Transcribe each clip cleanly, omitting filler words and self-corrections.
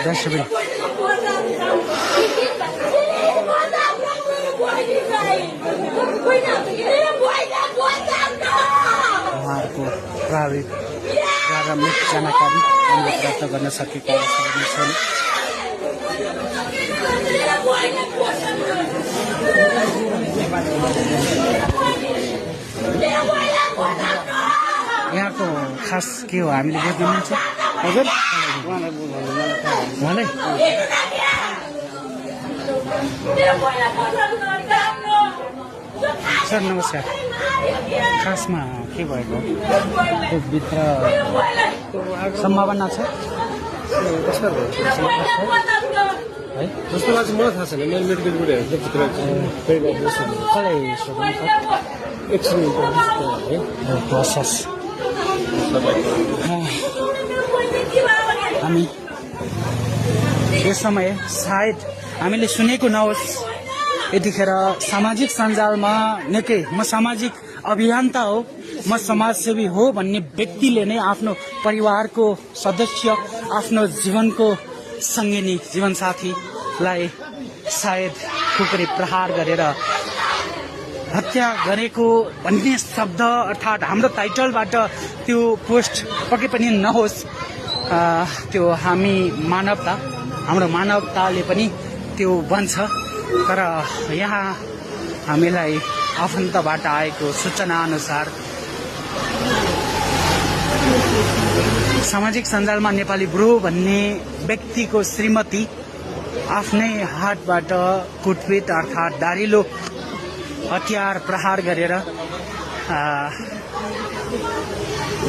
Dustbin उहाँहरूको प्रारम्भिक जानकारी हामीले प्राप्त गर्न सकेका अवस्थाहरू छन्। यहाँको खास के हो हामीले बुझ्नुहुन्छ हजुर? उहाँलाई सर नमस्कार। खासमा के भएको त्यो भित्र सम्भावना छ है? जस्तो लाग्छ मलाई थाहा छैन। मेरो मेडिकल बुढाहरू कसलाई सोध्नु प्रोसेस हामी यस समय सायद हामीले सुनेको नहोस् यतिखेर सामाजिक सञ्जालमा निकै म सामाजिक अभियन्ता हो, म समाजसेवी हो भन्ने व्यक्तिले नै आफ्नो परिवारको सदस्य, आफ्नो जीवनको सङ्गिनी, जीवनसाथीलाई सायद खुकुरी प्रहार गरेर हत्या गरेको भन्ने शब्द अर्थात् हाम्रो टाइटलबाट त्यो पोस्ट पक्कै पनि नहोस्। त्यो हाम्रो मानवताले पनि त्यो भन्छ। तर यहाँ हामीलाई आफन्तबाट आएको सूचना अनुसार सामाजिक सञ्जालमा नेपाली ब्रो भन्ने व्यक्तिको श्रीमती आफ्नै हातबाट कुटपिट अर्थात् धारिलो हतियार प्रहार गरेर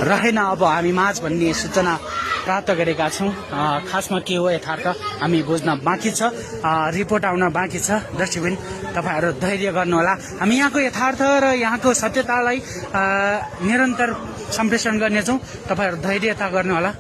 रहेन अब हामी माझ भन्ने सूचना प्राप्त गरेका छौँ। खासमा के हो यथार्थ हामी बुझ्न बाँकी छ, रिपोर्ट आउन बाँकी छ। दर्शकबिन तपाईँहरू धैर्य गर्नुहोला। हामी यहाँको यथार्थ र यहाँको सत्यतालाई निरन्तर सम्प्रेषण गर्नेछौँ। तपाईँहरू धैर्यता गर्नुहोला।